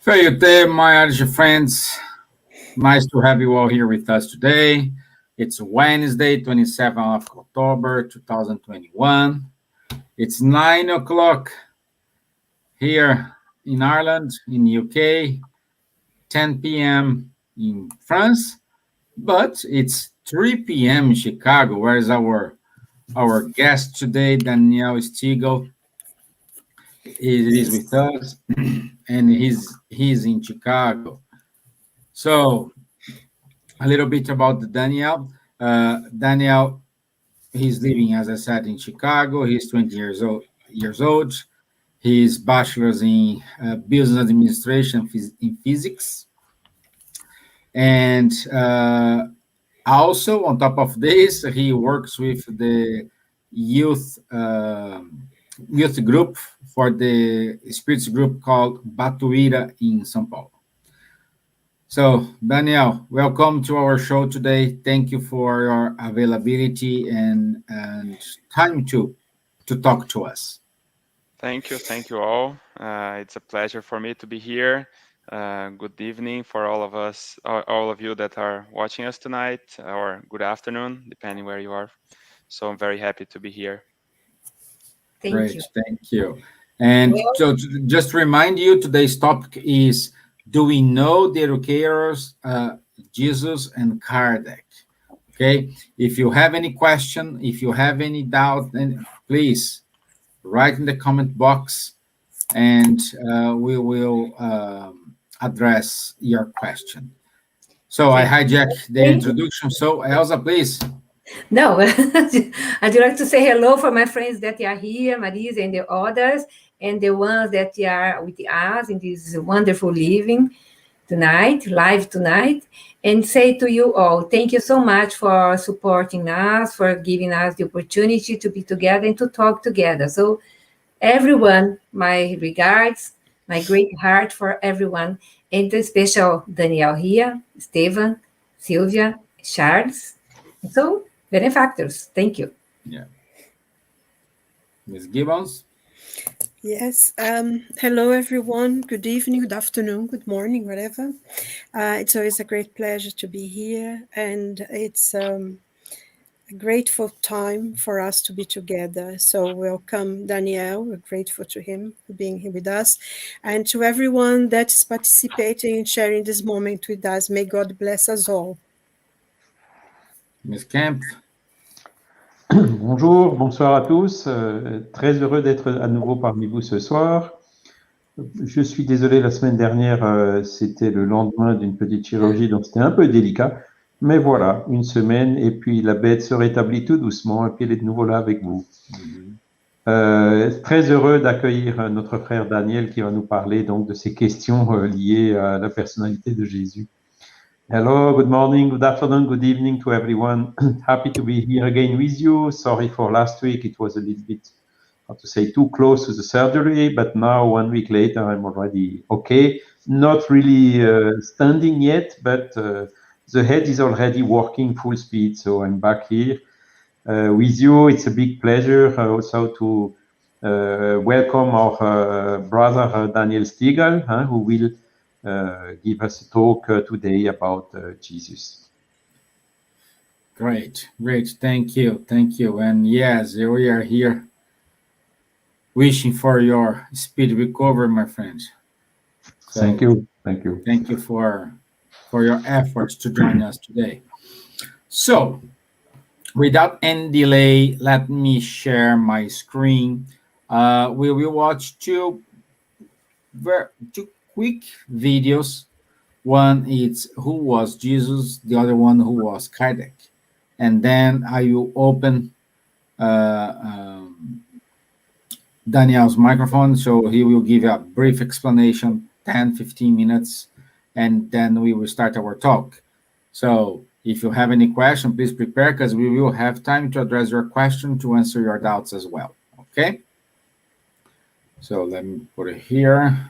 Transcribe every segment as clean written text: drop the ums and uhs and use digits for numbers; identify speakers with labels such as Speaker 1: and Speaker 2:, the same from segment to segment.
Speaker 1: Feijote, my Irish friends. Nice to have you all here with us today. It's Wednesday, 27th of October, 2021. It's 9 o'clock here in Ireland, in UK, 10 p.m. in France, but it's 3 p.m. in Chicago. Where is our guest today, Daniel Stiegel? He is with us, and he's in Chicago. So a little bit about Daniel. Daniel, he's living, as I said, in Chicago. He's 20 years old. He's bachelor's in business administration in physics, and also on top of this, he works with the youth youth group for the spirits group called Batuira in São Paulo. So, Daniel, welcome to our show today. Thank you for your availability and time to talk to us.
Speaker 2: Thank you all. It's a pleasure for me to be here. Good evening for all of us, all of you that are watching us tonight, or good afternoon, depending where you are. So I'm very happy to be here.
Speaker 1: Great, thank you. And so, just to remind you, today's topic is: do we know the educators, Jesus and Kardec? Okay. If you have any question, if you have any doubt, then please write in the comment box, and we will address your question. So I hijack the introduction. So Elsa, please.
Speaker 3: No, I'd like to say hello for my friends that are here, Marisa and the others, and the ones that are with us in this wonderful living tonight, live tonight, and say to you all, thank you so much for supporting us, for giving us the opportunity to be together and to talk together. So everyone, my regards, my great heart for everyone, and the special Daniel here, Stevan, Silvia, Charles. So, benefactors, thank you.
Speaker 1: Yeah. Ms. Gibbons?
Speaker 4: Yes. Hello, everyone. Good evening, good afternoon, good morning, whatever. It's always a great pleasure to be here, and it's a grateful time for us to be together. So welcome, Daniel. We're grateful to him for being here with us, and to everyone that's participating and sharing this moment with us. May God bless us all.
Speaker 1: Ms. Kempf?
Speaker 5: Bonjour, bonsoir à tous. Très heureux d'être à nouveau parmi vous ce soir. Je suis désolé, la semaine dernière, c'était le lendemain d'une petite chirurgie, donc c'était un peu délicat. Mais voilà, une semaine, et puis la bête se rétablit tout doucement, et puis elle est de nouveau là avec vous. Très heureux d'accueillir notre frère Daniel qui va nous parler donc de ces questions liées à la personnalité de Jésus. Hello, good morning, good afternoon, good evening to everyone. Happy to be here again with you. Sorry for last week, it was a little bit, how to say, too close to the surgery, but now 1 week later I'm already okay. Not really standing yet, but the head is already working full speed, so I'm back here with you. It's a big pleasure also to welcome our brother Daniel Stiegel, who will give us a talk today about Jesus.
Speaker 1: Great. Thank you. And yes, we are here wishing for your speedy recovery, my friends.
Speaker 5: So, Thank you.
Speaker 1: Thank you for your efforts to join us today. So, without any delay, let me share my screen. We will watch two quick videos. One is who was Jesus, the other one who was Kardec. And then I will open Daniel's microphone, so he will give a brief explanation, 10-15 minutes, and then we will start our talk. So if you have any question, please prepare, because we will have time to address your question, to answer your doubts as well. Okay? So let me put it here.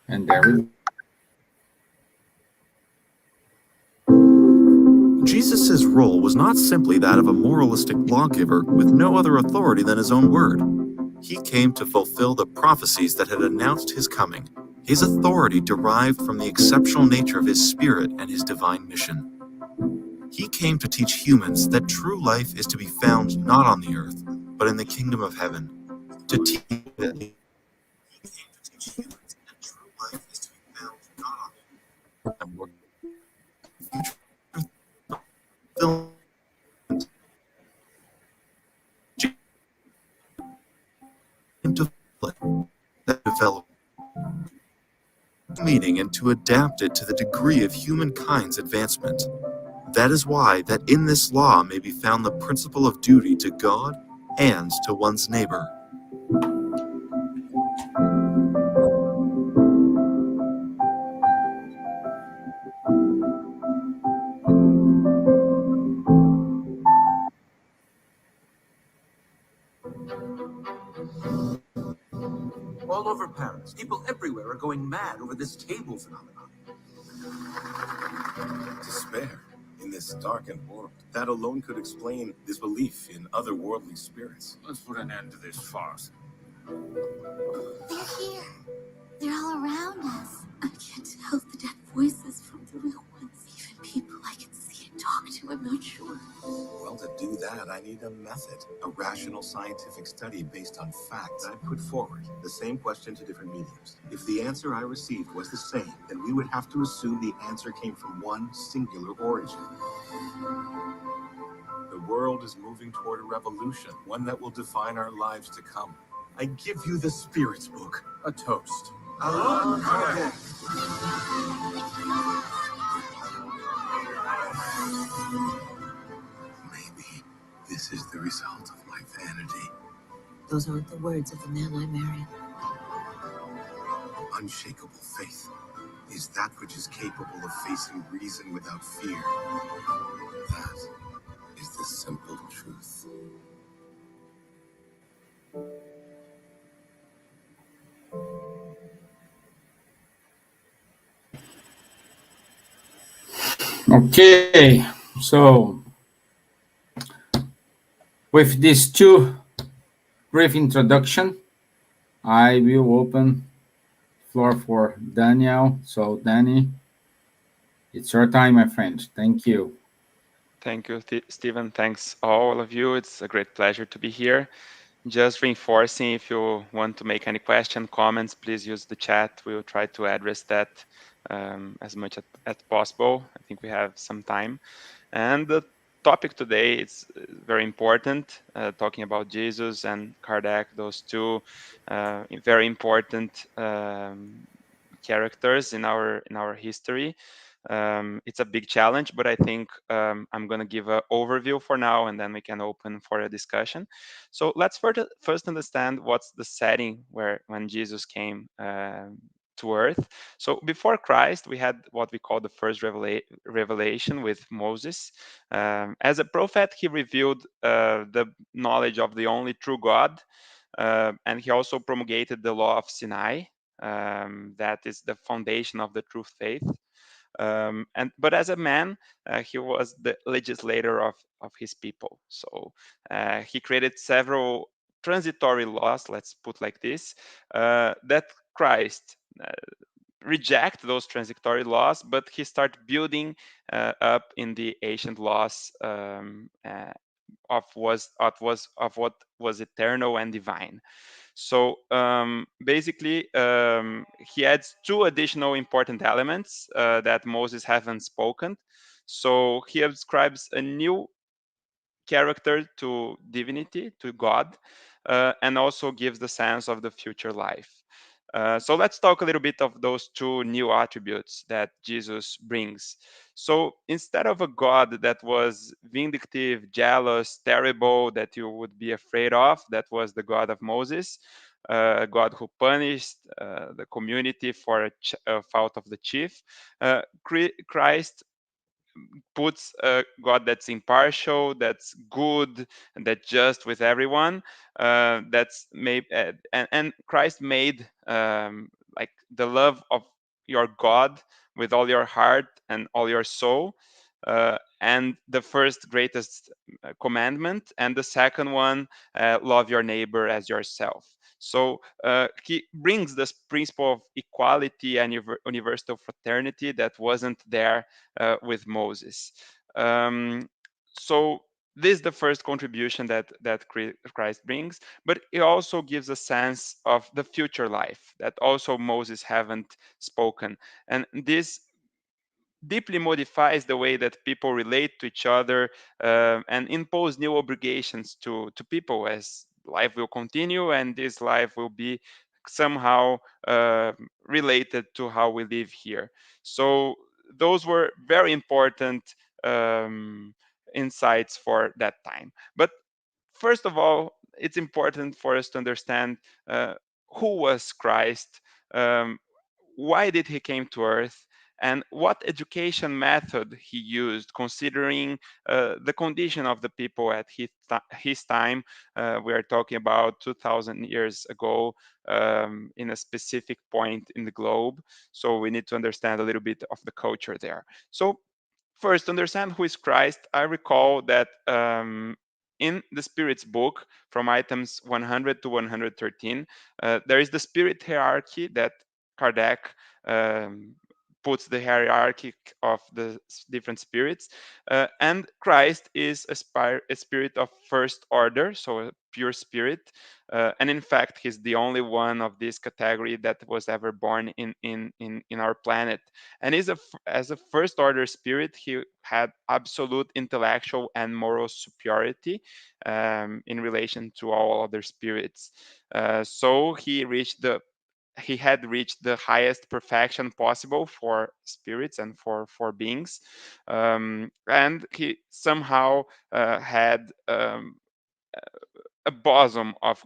Speaker 1: And there we
Speaker 6: go. Jesus' role was not simply that of a moralistic lawgiver with no other authority than his own word. He came to fulfill the prophecies that had announced his coming. His authority derived from the exceptional nature of his spirit and his divine mission. He came to teach humans that true life is to be found not on the earth, but in the kingdom of heaven. To teach that he came to teach humans that true life is to be found not on the earth, that develop meaning and to adapt it to the degree of humankind's advancement. That is why that in this law may be found the principle of duty to God and to one's neighbor.
Speaker 7: All over Paris, people everywhere are going mad over this table phenomenon.
Speaker 8: Despair in this darkened world. That alone could explain this belief in otherworldly spirits.
Speaker 7: Let's put an end to this farce.
Speaker 9: They're here. They're all around us. I can't tell the dead voices from the real ones. Even people I can see and talk to, I'm not sure.
Speaker 8: Well, to do that, I need a method, a rational scientific study based on facts. I put forward the same question to different mediums. If the answer I received was the same, then we would have to assume the answer came from one singular origin. The world is moving toward a revolution, one that will define our lives to come. I give you the Spirit's book, a toast.
Speaker 7: Allan Kardec.
Speaker 8: Maybe this is the result of my vanity.
Speaker 9: Those aren't the words of the man I married.
Speaker 8: Unshakable faith is that which is capable of facing reason without fear. That is the simple truth.
Speaker 1: Okay, so with these two brief introduction, I will open floor for Daniel. So Danny, it's your time, my friend. Thank you.
Speaker 2: Thank you, Stevan. Thanks all of you. It's a great pleasure to be here. Just reinforcing, if you want to make any question, comments, please use the chat. We will try to address that as much as possible. I think we have some time. And the topic today is very important, talking about Jesus and Kardec, those two very important characters in our history. It's a big challenge, but I think I'm going to give an overview for now, and then we can open for a discussion. So let's first understand what's the setting when Jesus came to earth. So before Christ, we had what we call the first revelation with Moses. As a prophet, he revealed the knowledge of the only true God, and he also promulgated the law of Sinai. That is the foundation of the true faith. But as a man, he was the legislator of his people. So he created several transitory laws, let's put like this, that Christ reject those transitory laws, but he started building up in the ancient laws of what was eternal and divine. So basically, he adds two additional important elements that Moses haven't spoken. So he ascribes a new character to divinity, to God, and also gives the sense of the future life. So let's talk a little bit of those two new attributes that Jesus brings. So instead of a God that was vindictive, jealous, terrible, that you would be afraid of, that was the God of Moses, a God who punished the community for a fault of the chief. Christ puts a God that's impartial, that's good, and that's just with everyone. That's made, and Christ made like the love of your God with all your heart and all your soul, and the first greatest commandment, and the second one, love your neighbor as yourself. So he brings this principle of equality and universal fraternity that wasn't there with Moses. So this is the first contribution that Christ brings, but it also gives a sense of the future life that also Moses haven't spoken, and this deeply modifies the way that people relate to each other, and impose new obligations to people as life will continue, and this life will be somehow related to how we live here. So those were very important um, insights for that time. But first of all, it's important for us to understand uh, who was Christ, um, why did he came to earth, and what education method he used, considering the condition of the people at his time. We are talking about 2,000 years ago, in a specific point in the globe. So we need to understand a little bit of the culture there. So first, to understand who is Christ, I recall that in the Spirit's book, from items 100 to 113, there is the Spirit hierarchy that Kardec um, puts the hierarchy of the different spirits, and Christ is a spirit of first order, so a pure spirit, and in fact, he's the only one of this category that was ever born in our planet. And as a first order spirit, he had absolute intellectual and moral superiority in relation to all other spirits. So he had reached the highest perfection possible for spirits and for beings, and he somehow had a bosom of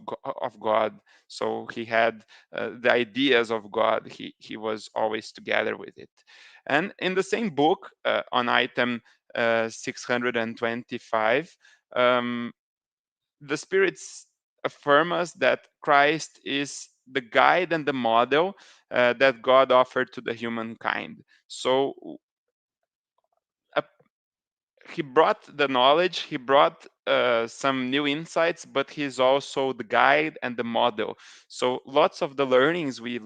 Speaker 2: God. So he had the ideas of God. He was always together with it. And in the same book, on item 625, the spirits affirm us that Christ is the guide and the model that God offered to the humankind. So a he brought the knowledge, he brought some new insights, but he's also the guide and the model. So lots of the learnings we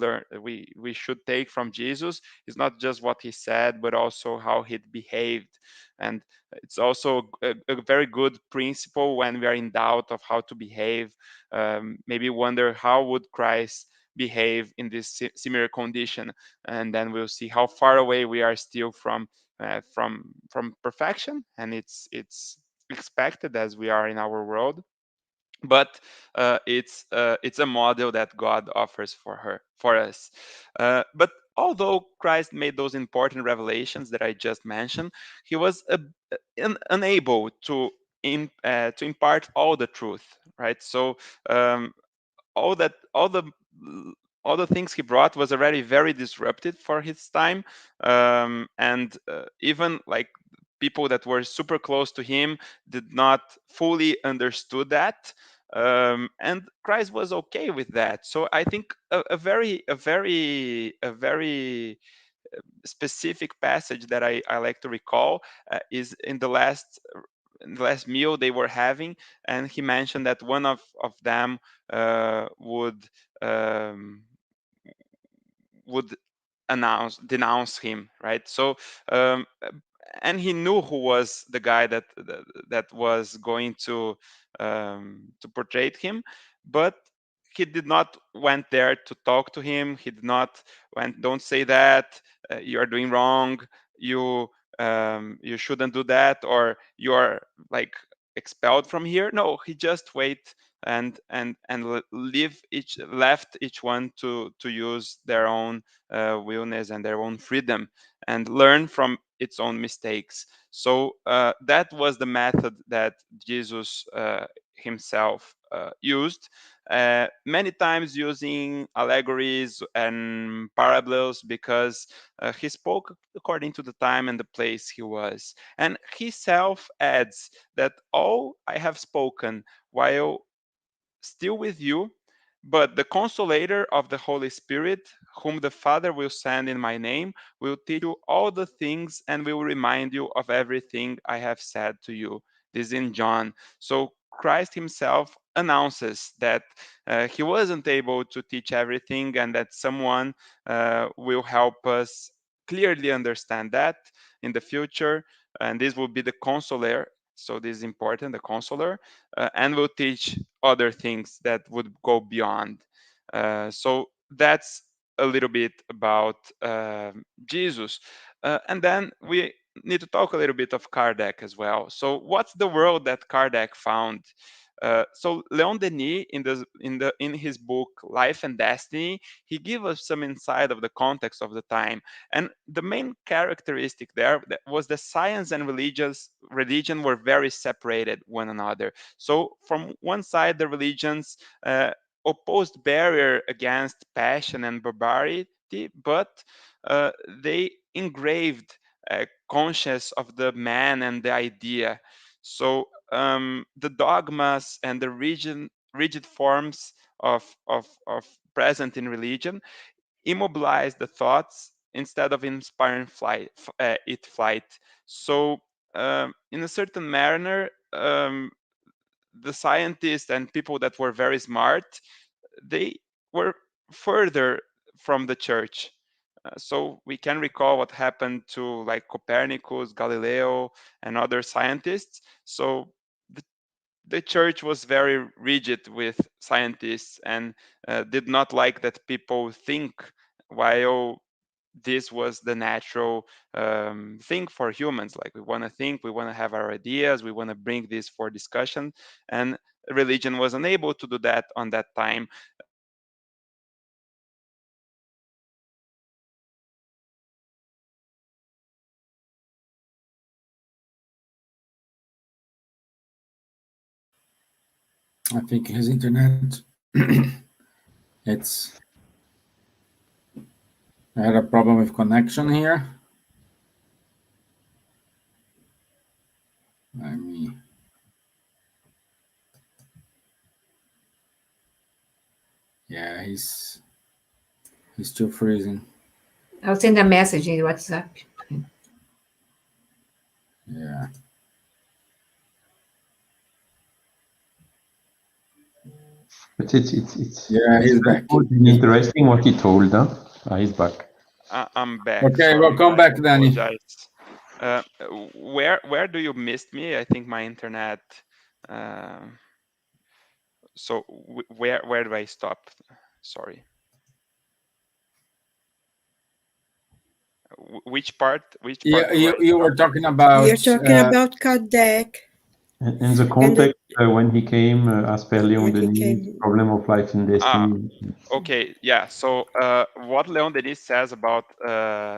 Speaker 2: should take from Jesus is not just what he said, but also how he behaved. And it's also a very good principle when we are in doubt of how to behave. Maybe wonder how would Christ behave in this similar condition, and then we'll see how far away we are still from perfection, and it's expected as we are in our world, but it's a model that God offers for us. But although Christ made those important revelations that I just mentioned, he was unable to impart all the truth, right? So um, all that all the things he brought was already very disruptive for his time, and even like people that were super close to him did not fully understood that, and Christ was okay with that. So I think a very specific passage that I like to recall is in the last meal they were having, and he mentioned that one of them would um, would denounce him, right? So and he knew who was the guy that was going to portray him, but he did not went there to talk to him. He did not went, don't say that, you are doing wrong, you you shouldn't do that, or you are like expelled from here. No, he just wait and leave each left each one to use their own willness and their own freedom and learn from its own mistakes. So that was the method that Jesus himself used, many times using allegories and parables, because he spoke according to the time and the place he was. And he self adds that all I have spoken while still with you, But the Consolator of the Holy Spirit, whom the Father will send in my name, will teach you all the things and will remind you of everything I have said to you. This is in John. So Christ himself announces that he wasn't able to teach everything, and that someone will help us clearly understand that in the future. And this will be the Consoler. So this is important, the Consoler, and will teach other things that would go beyond. So that's a little bit about Jesus. And then we need to talk a little bit of Kardec as well. So what's the world that Kardec found? So Leon Denis, in his book Life and Destiny, he gives us some insight of the context of the time, and the main characteristic there was that science and religion were very separated one another. So from one side, the religions opposed barrier against passion and barbarity, but they engraved conscience of the man and the idea. So the dogmas and the rigid forms of present in religion immobilize the thoughts instead of inspiring flight. So in a certain manner, the scientists and people that were very smart, they were further from the church. So we can recall what happened to like Copernicus, Galileo, and other scientists. So the church was very rigid with scientists and did not like that people think, while this was the natural thing for humans. Like we want to think, we want to have our ideas, we want to bring this for discussion, and religion was unable to do that on that time.
Speaker 1: I think his internet, it's, I had a problem with connection here. I mean, yeah, he's still freezing.
Speaker 3: I'll send a message in WhatsApp.
Speaker 1: Yeah.
Speaker 5: But it's
Speaker 1: Yeah, he's back.
Speaker 5: good and interesting what he told, huh? He's back.
Speaker 2: I'm back.
Speaker 1: Okay,
Speaker 2: Sorry,
Speaker 1: welcome
Speaker 2: guys.
Speaker 1: back, Danny.
Speaker 2: Apologize. Where do you missed me? I think my internet. So where do I stop? Sorry. Which part? Which part?
Speaker 1: Yeah, you were talking about.
Speaker 4: You're talking about Kardec.
Speaker 5: In the context when he came, as per Leon
Speaker 4: when he
Speaker 5: Denis,
Speaker 4: came.
Speaker 5: problem of life and destiny.
Speaker 2: Okay, yeah. So what Leon Denis says about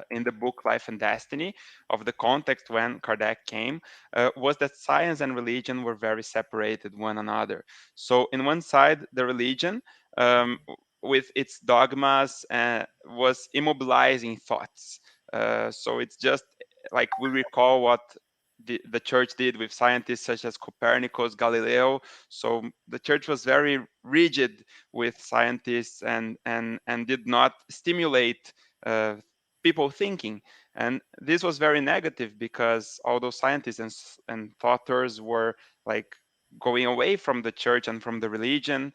Speaker 2: in the book Life and Destiny, of the context when Kardec came, was that science and religion were very separated one another. So in one side, the religion with its dogmas was immobilizing thoughts. So it's just like we recall what the church did with scientists such as Copernicus, Galileo. So the church was very rigid with scientists and did not stimulate people thinking. And this was very negative because all those scientists and thoughters were like going away from the church and from the religion,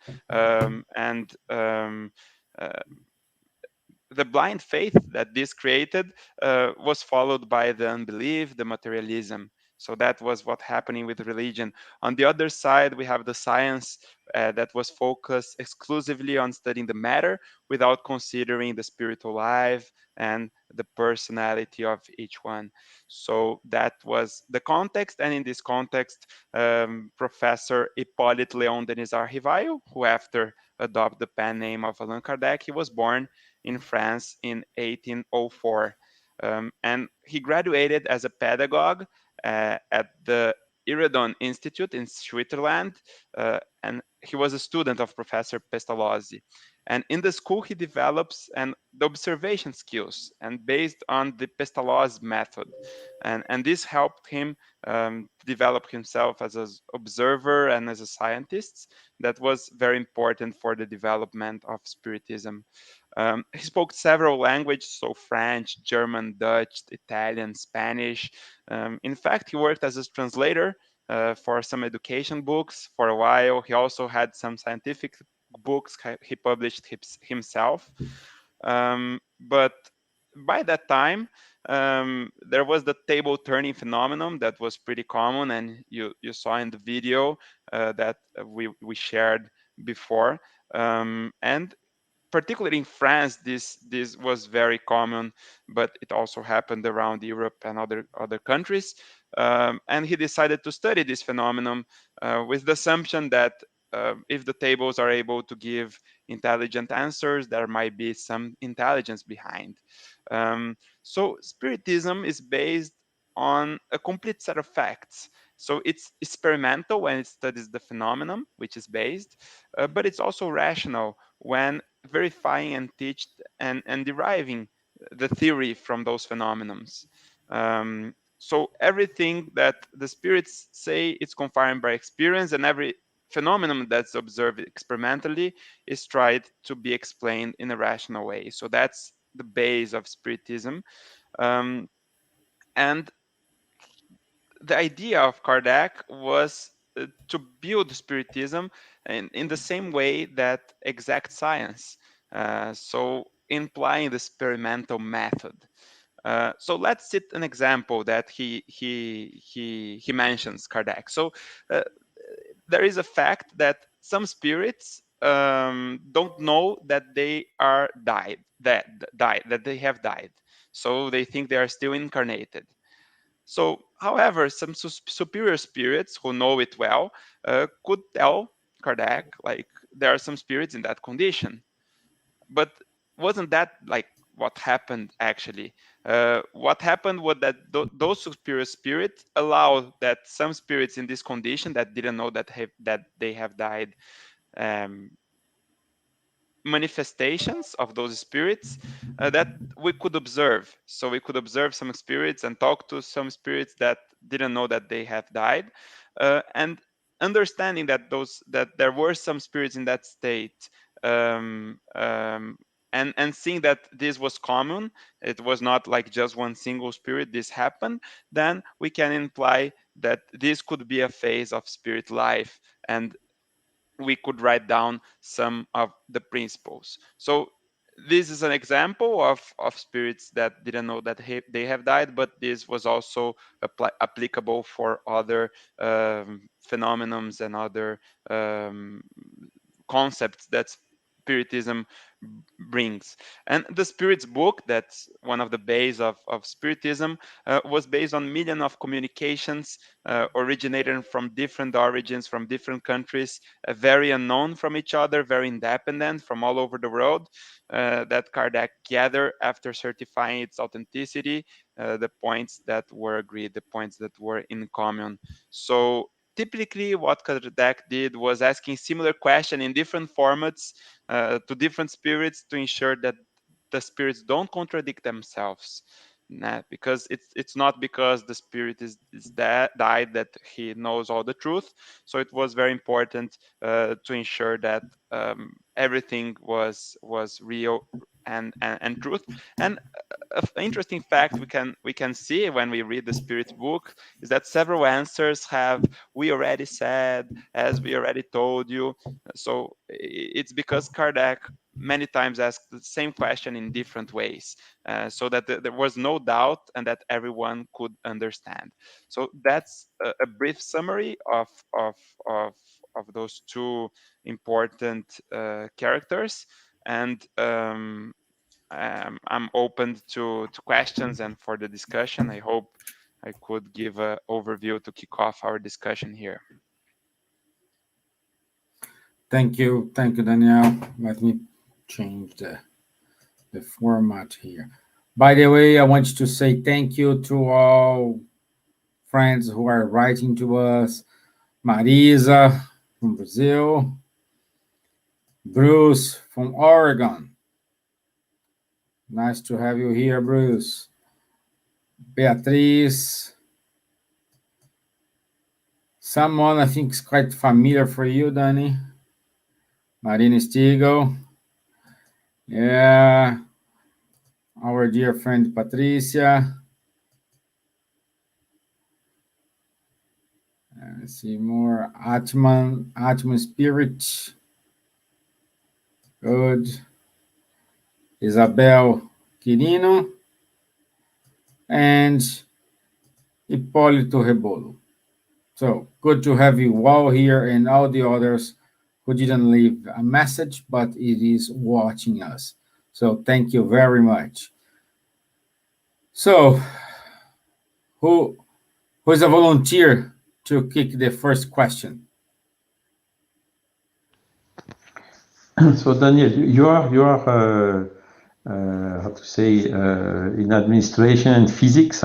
Speaker 2: the blind faith that this created was followed by the unbelief, the materialism. So that was what happening with religion. On the other side, we have the science that was focused exclusively on studying the matter without considering the spiritual life and the personality of each one. So that was the context. And in this context, Professor Hippolyte Léon Denisard Rivail, who after adopted the pen name of Allan Kardec, he was born in France in 1804. And he graduated as a pedagogue at the Iredon Institute in Switzerland. And he was a student of Professor Pestalozzi. And in the school, he develops the observation skills, and based on the Pestalozzi method. And this helped him develop himself as an observer and as a scientist. That was very important for the development of Spiritism. He spoke several languages, so French, German, Dutch, Italian, Spanish. In fact, he worked as a translator for some education books for a while. He also had some scientific books he published himself. But by that time, there was the table turning phenomenon that was pretty common, and you saw in the video that we shared before. And particularly in France, this was very common, but it also happened around Europe and other countries. And he decided to study this phenomenon with the assumption that if the tables are able to give intelligent answers, there might be some intelligence behind. So Spiritism is based on a complete set of facts. So it's experimental when it studies the phenomenon, which is based, but it's also rational when verifying and teach and deriving the theory from those phenomenons. So everything that the spirits say is confirmed by experience, and every phenomenon that's observed experimentally is tried to be explained in a rational way. So that's the base of Spiritism. And the idea of Kardec was to build Spiritism in the same way that exact science, so implying the experimental method. So let's see an example that he mentions, Kardec. So there is a fact that some spirits don't know that they are that they have died. So they think they are still incarnated. So, however, some superior spirits who know it well could tell Kardec, like, there are some spirits in that condition. But wasn't that like what happened actually? What happened was that those superior spirits allowed that some spirits in this condition that didn't know that they have died, manifestations of those spirits that we could observe. So we could observe some spirits and talk to some spirits that didn't know that they have died, and understanding that there were some spirits in that state, and seeing that this was common, it was not like just one single spirit this happened, then we can imply that this could be a phase of spirit life, and we could write down some of the principles. So this is an example of spirits that didn't know that they have died, but this was also applicable for other phenomenons and other concepts that Spiritism brings. And the Spirit's book, that's one of the base of Spiritism, was based on millions of communications originated from different origins, from different countries, very unknown from each other, very independent from all over the world, that Kardec gathered after certifying its authenticity, the points that were agreed, the points that were in common. So typically what Kardec did was asking similar questions in different formats to different spirits to ensure that the spirits don't contradict themselves. Because it's not because the spirit is died that he knows all the truth. So it was very important to ensure that everything was real and truth. And an interesting fact we can see when we read the Spirit book is that several answers have "we already said," "as we already told you." So it's because Kardec many times asked the same question in different ways, so that there was no doubt and that everyone could understand. So that's a brief summary of those two important characters. And I'm open to questions and for the discussion. I hope I could give an overview to kick off our discussion here.
Speaker 1: Thank you, Daniel. Let me change the format here. By the way, I want to say thank you to all friends who are writing to us. Marisa from Brazil, Bruce from Oregon. Nice to have you here, Bruce. Beatriz. Someone I think is quite familiar for you, Danny. Marina Stigo. Yeah. Our dear friend Patricia. Let's see more. Atman Spirit. Good. Isabel Quirino. And Hipólito Rebolo. So good to have you all here and all the others who didn't leave a message, but it is watching us. So thank you very much. So who is a volunteer to kick the first question?
Speaker 5: So Daniel, you are how to say in administration and physics,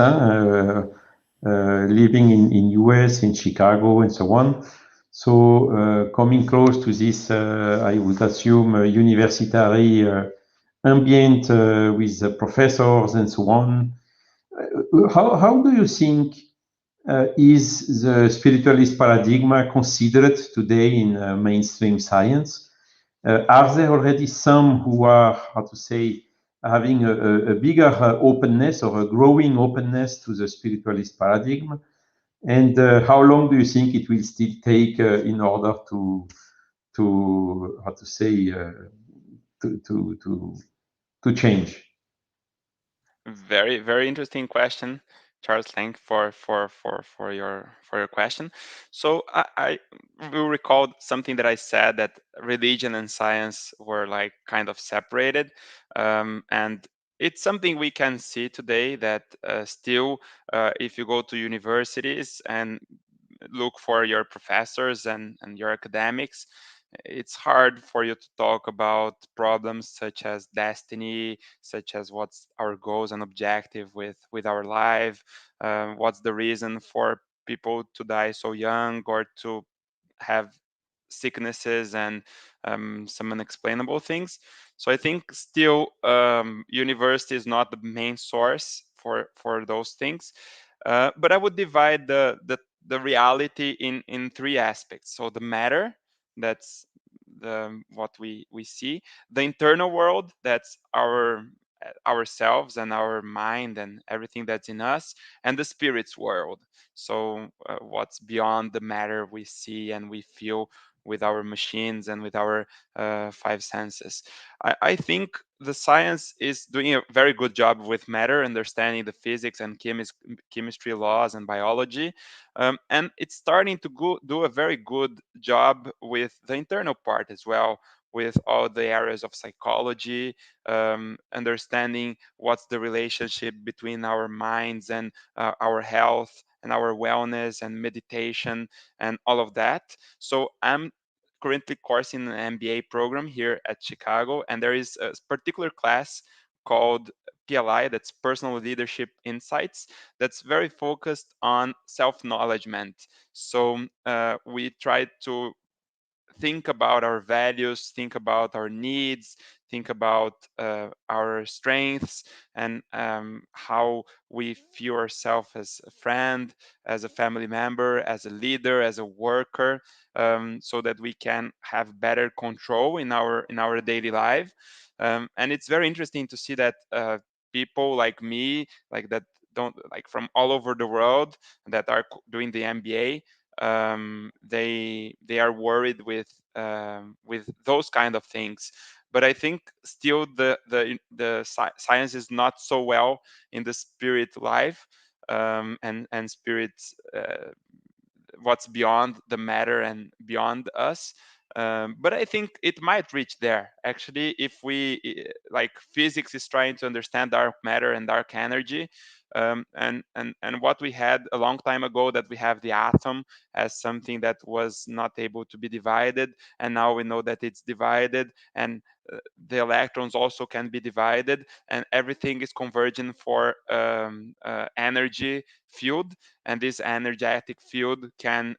Speaker 5: living in US, in Chicago, and so on. So coming close to this, I would assume university ambient with professors and so on. How do you think is the spiritualist paradigm considered today in mainstream science? Are there already some who are, how to say, having a bigger openness or a growing openness to the spiritualist paradigm? And how long do you think it will still take in order to how to say, to change?
Speaker 2: Very, very interesting question, Charles. Thank for your question. So I will recall something that I said, that religion and science were like kind of separated, and it's something we can see today, that still, if you go to universities and look for your professors and your academics, it's hard for you to talk about problems such as destiny, such as what's our goals and objective with our life, what's the reason for people to die so young or to have sicknesses and some unexplainable things. So I think still university is not the main source for those things. But I would divide the reality in three aspects. So the matter, that's the what we see, the internal world, that's ourselves and our mind and everything that's in us, and the spirit's world. So what's beyond the matter we see and we feel with our machines and with our five senses. I think the science is doing a very good job with matter, understanding the physics and chemistry laws and biology, and it's starting to do a very good job with the internal part as well, with all the areas of psychology, understanding what's the relationship between our minds and our health and our wellness and meditation and all of that. So I'm currently coursing an MBA program here at Chicago, and there is a particular class called PLI, that's Personal Leadership Insights, that's very focused on self-knowledgement. So we try to think about our values, think about our needs, think about our strengths, and how we feel ourselves as a friend, as a family member, as a leader, as a worker, so that we can have better control in our daily life. And it's very interesting to see that people like me, like that, don't like from all over the world that are doing the MBA, they are worried with those kind of things. But I think still science is not so well in the spirit life, and spirit, what's beyond the matter and beyond us. But I think it might reach there actually, if we like physics is trying to understand dark matter and dark energy, and what we had a long time ago, that we have the atom as something that was not able to be divided, and now we know that it's divided, and the electrons also can be divided, and everything is converging for energy field, and this energetic field can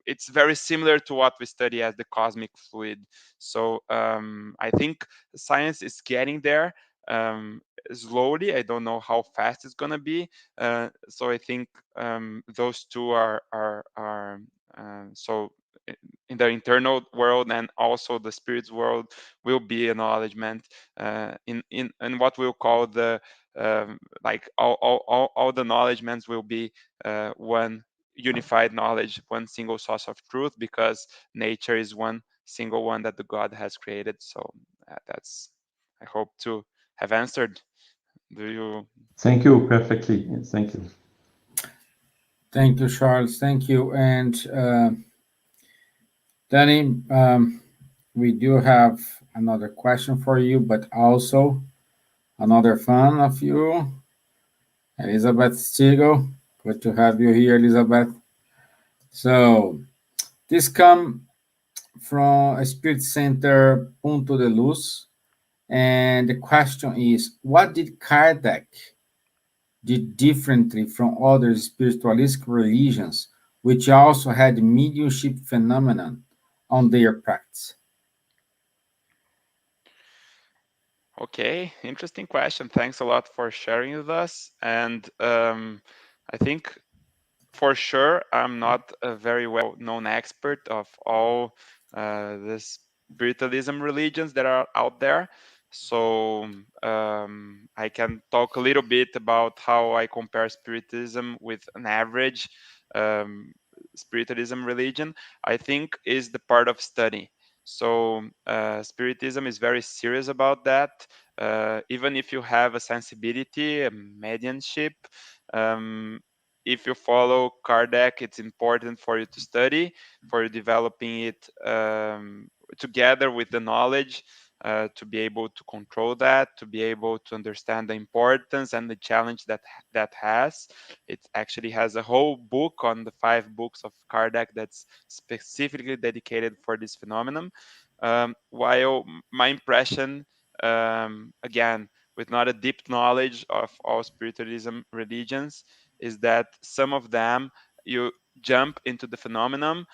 Speaker 2: it's very similar to what we study as the cosmic fluid. So I think science is getting there slowly. I don't know how fast it's gonna be. So I think those two are so in the internal world and also the spirit's world will be acknowledgement in what we'll call the like all the acknowledgements will be one unified knowledge, one single source of truth, because nature is one single one that the God has created. So that's, I hope to have answered. Do you?
Speaker 5: Thank you perfectly. Yes, thank you.
Speaker 1: Thank you, Charles. Thank you. And Danny, we do have another question for you, but also another fan of you, Elizabeth Stiegel. Good to have you here, Elizabeth. So this come from a Spirit Center Punto de Luz, and the question is, what did Kardec did differently from other spiritualistic religions, which also had mediumship phenomenon on their practice?
Speaker 2: Okay, interesting question. Thanks a lot for sharing with us. And I think for sure I'm not a very well known expert of all the spiritualism religions that are out there. So I can talk a little bit about how I compare spiritism with an average um, spiritualism religion. I think is the part of study. So spiritism is very serious about that. Even if you have a sensibility, a mediumship, um, if you follow Kardec, it's important for you to study, for you developing it together with the knowledge, to be able to control that, to be able to understand the importance and the challenge that has. It actually has a whole book on the 5 books of Kardec that's specifically dedicated for this phenomenon. While my impression, again, with not a deep knowledge of all spiritualism religions, is that some of them you jump into the phenomenon,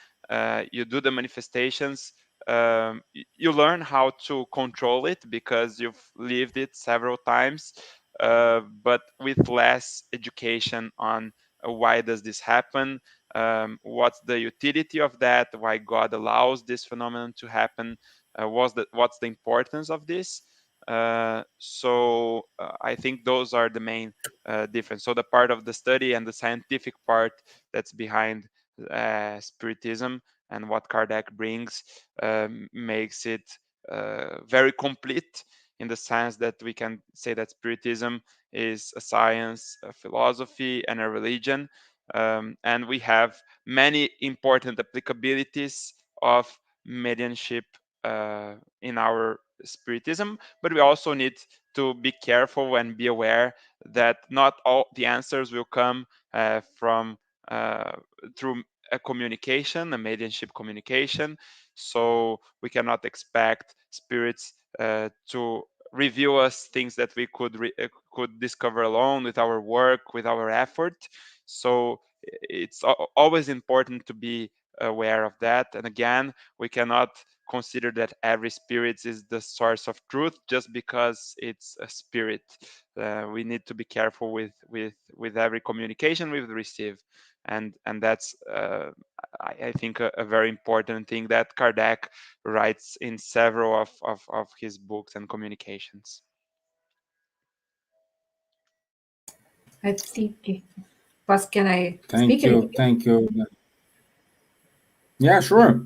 Speaker 2: you do the manifestations, you learn how to control it because you've lived it several times, but with less education on why does this happen, what's the utility of that, why God allows this phenomenon to happen, what's the importance of this. So I think those are the main difference. So the part of the study and the scientific part that's behind spiritism and what Kardec brings makes it very complete, in the sense that we can say that spiritism is a science, a philosophy, and a religion. And we have many important applicabilities of mediumship in our spiritism, but we also need to be careful and be aware that not all the answers will come from through a communication, a mediumship communication. So we cannot expect spirits to reveal us things that we could discover alone with our work, with our effort. So it's always important to be aware of that. And again, we cannot consider that every spirit is the source of truth just because it's a spirit. We need to be careful with every communication we receive, and that's I think a very important thing that Kardec writes in several of his books and communications.
Speaker 3: I think, can I
Speaker 1: Thank
Speaker 3: speak a little
Speaker 1: you.
Speaker 3: bit?
Speaker 1: Thank you. Yeah, sure.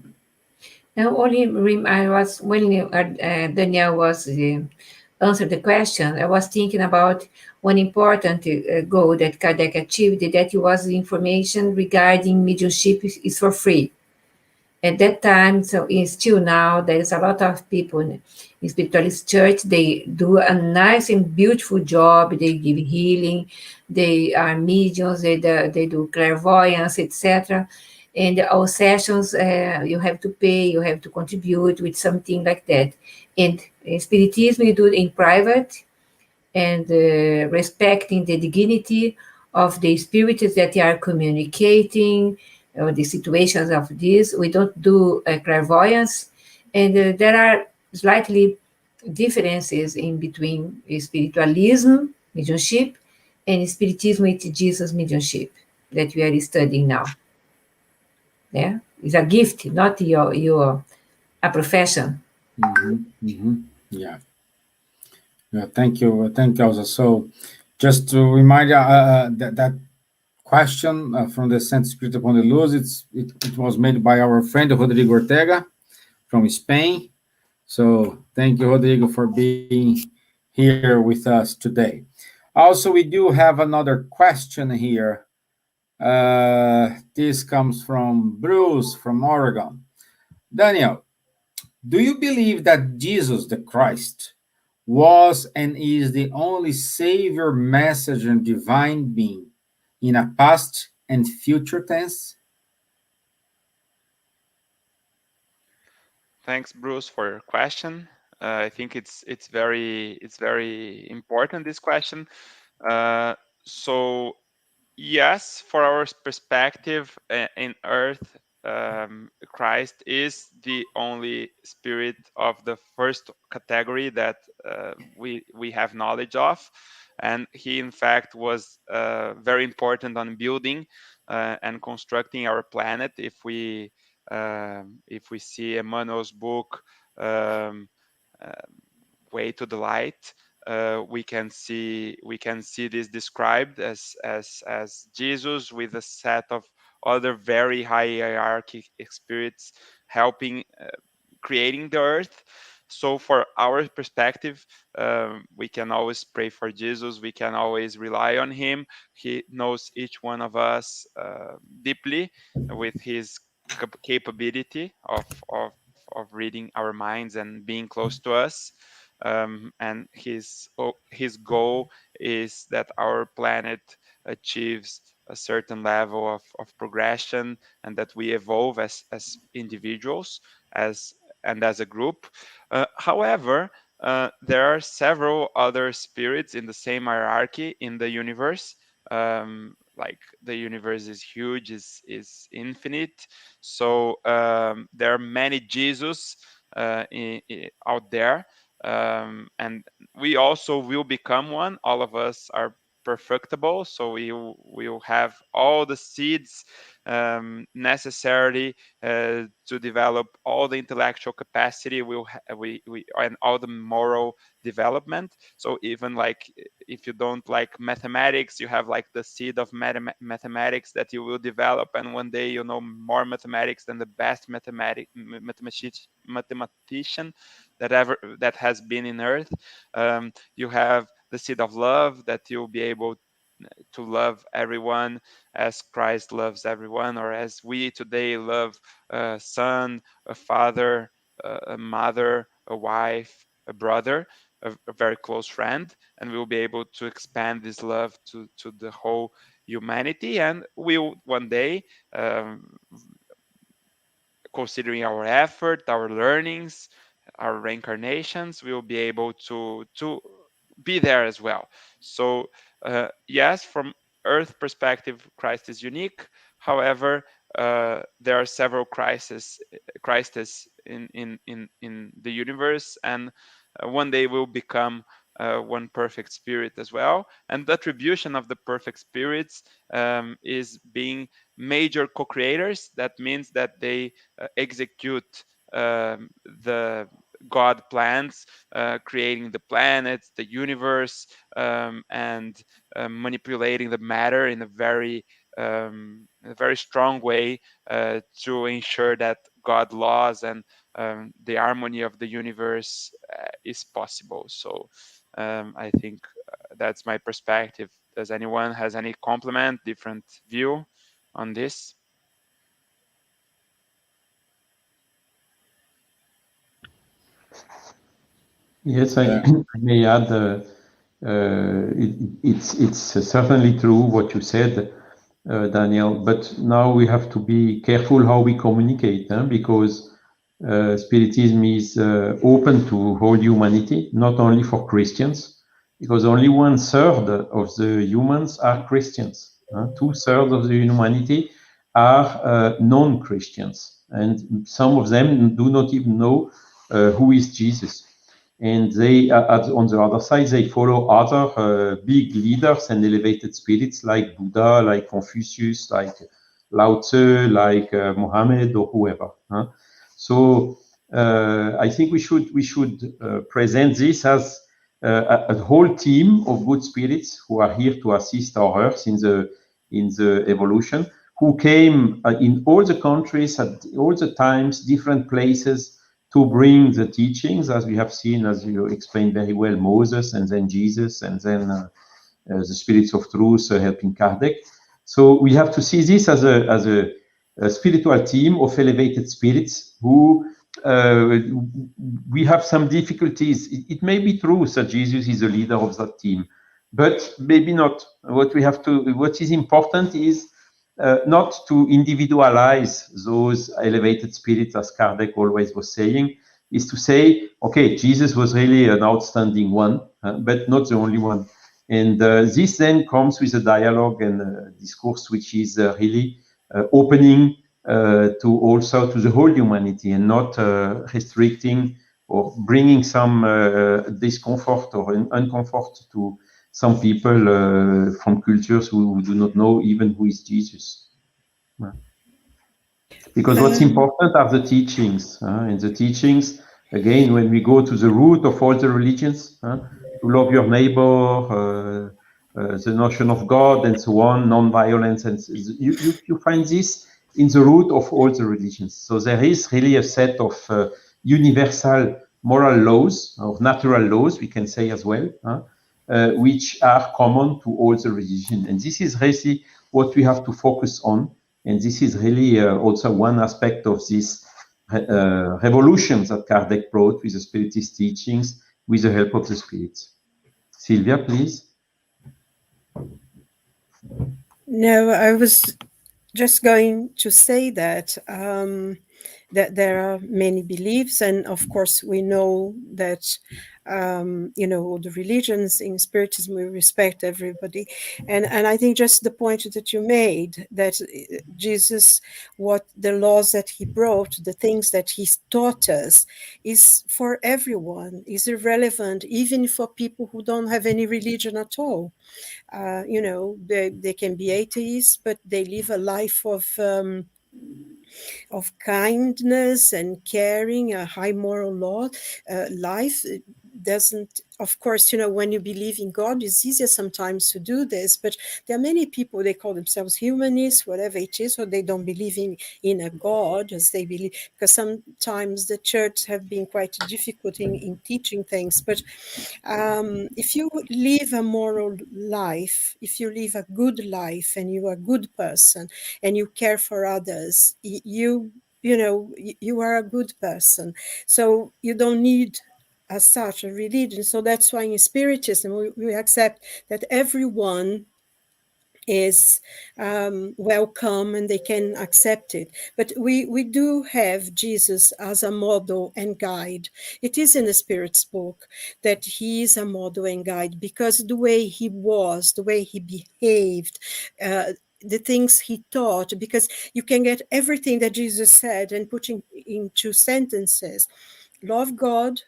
Speaker 3: Now, only I was when Daniel was answered the question. I was thinking about one important goal that Kardec achieved. That was the information regarding mediumship is for free. At that time, so still now, there is a lot of people in spiritualist church. They do a nice and beautiful job. They give healing. They are mediums. They do clairvoyance, etc. And all sessions, you have to pay. You have to contribute with something like that. And spiritism, you do it in private, and respecting the dignity of the spirits that they are communicating, or the situations of this. We don't do clairvoyance, and there are slightly differences in between spiritualism, mediumship, and spiritism with Jesus mediumship that we are studying now. Yeah, it's a gift, not a profession.
Speaker 1: Yeah. Yeah, thank you, Elsa. So, just to remind you, that question from the Centro Espírita Pão de Luz, it was made by our friend Rodrigo Ortega from Spain. So, thank you, Rodrigo, for being here with us today. Also, we do have another question here. This comes from Bruce from Oregon. Daniel, do you believe that Jesus the Christ was and is the only Savior, messenger, and divine being in a past and future tense?
Speaker 2: Thanks, Bruce, for your question. I think it's very important, this question. So yes, for our perspective in Earth, Christ is the only spirit of the first category that we have knowledge of, and he in fact was very important on building and constructing our planet. If we see Emmanuel's book, Way to the Light, we can see this described as Jesus with a set of other very high hierarchy spirits helping creating the earth. So for our perspective, we can always pray for Jesus. We can always rely on him. He knows each one of us deeply with his capability of reading our minds and being close to us. And his goal is that our planet achieves a certain level of progression, and that we evolve as individuals, and as a group. However, there are several other spirits in the same hierarchy in the universe. Like the universe is huge, is infinite. So there are many Jesus out there. And we also will become one. All of us are perfectible, so we will have all the seeds necessary to develop all the intellectual capacity. We and all the moral development. So even like if you don't like mathematics, you have like the seed of mathematics that you will develop, and one day you know more mathematics than the best mathematician that has been in Earth. You have the seed of love, that you'll be able to love everyone as Christ loves everyone, or as we today love a son, a father, a mother, a wife, a brother, a very close friend, and we'll be able to expand this love to the whole humanity. And we'll one day, considering our effort, our learnings, our reincarnations, we'll be able to be there as well. So yes, from Earth perspective, Christ is unique. However, there are several Christs in the universe, and one day we'll become one perfect spirit as well. And the attribution of the perfect spirits is being major co-creators. That means that they execute the God plans, creating the planets, the universe, and manipulating the matter in a very strong way to ensure that God laws and the harmony of the universe is possible. So I think that's my perspective. Does anyone has any complement, different view on this?
Speaker 5: Yes, I may add, it's certainly true what you said, Daniel, but now we have to be careful how we communicate, because Spiritism is open to whole humanity, not only for Christians, because only 1/3 of the humans are Christians. 2/3 of the humanity are non-Christians, and some of them do not even know who is Jesus. And they, on the other side, they follow other big leaders and elevated spirits like Buddha, like Confucius, like Lao Tzu, like Muhammad, or whoever. So I think we should present this as a whole team of good spirits who are here to assist our Earth in the evolution, who came in all the countries at all the times, different places, to bring the teachings, as we have seen, as you explained very well, Moses, and then Jesus, and then the spirits of truth helping Kardec. So we have to see this as a spiritual team of elevated spirits who we have some difficulties. It may be true that Jesus is the leader of that team, but maybe not. What is important is not to individualize those elevated spirits, as Kardec always was saying, is to say, okay, Jesus was really an outstanding one, but not the only one. And this then comes with a dialogue and a discourse which is really opening to also to the whole humanity, and not restricting or bringing some discomfort or uncomfort to some people from cultures who do not know even who is Jesus. Because what's important are the teachings. And the teachings, again, when we go to the root of all the religions, to love your neighbor, the notion of God, and so on, non-violence, and you find this in the root of all the religions. So there is really a set of universal moral laws, or natural laws, we can say as well, which are common to all the religions. And this is really what we have to focus on. And this is really also one aspect of this revolution that Kardec brought with the Spiritist teachings, with the help of the spirits. Silvia, please.
Speaker 4: No, I was just going to say that that there are many beliefs, and of course we know that all the religions in Spiritism, we respect everybody, and I think just the point that you made, that Jesus, what the laws that he brought, the things that he taught us, is for everyone, is irrelevant even for people who don't have any religion at all. They can be atheists, but they live a life of kindness and caring, a high moral life. It doesn't, of course, when you believe in God, it's easier sometimes to do this, but there are many people, they call themselves humanists, whatever it is, or they don't believe in a God as they believe, because sometimes the church have been quite difficult in teaching things. But if you live a moral life, if you live a good life, and you are a good person, and you care for others, you are a good person. So you don't need as such a religion. So that's why in Spiritism we accept that everyone is welcome and they can accept it. But we do have Jesus as a model and guide. It is in the Spirit's book that he is a model and guide, because the way he was, the way he behaved, the things he taught, because you can get everything that Jesus said and put into sentences. Love God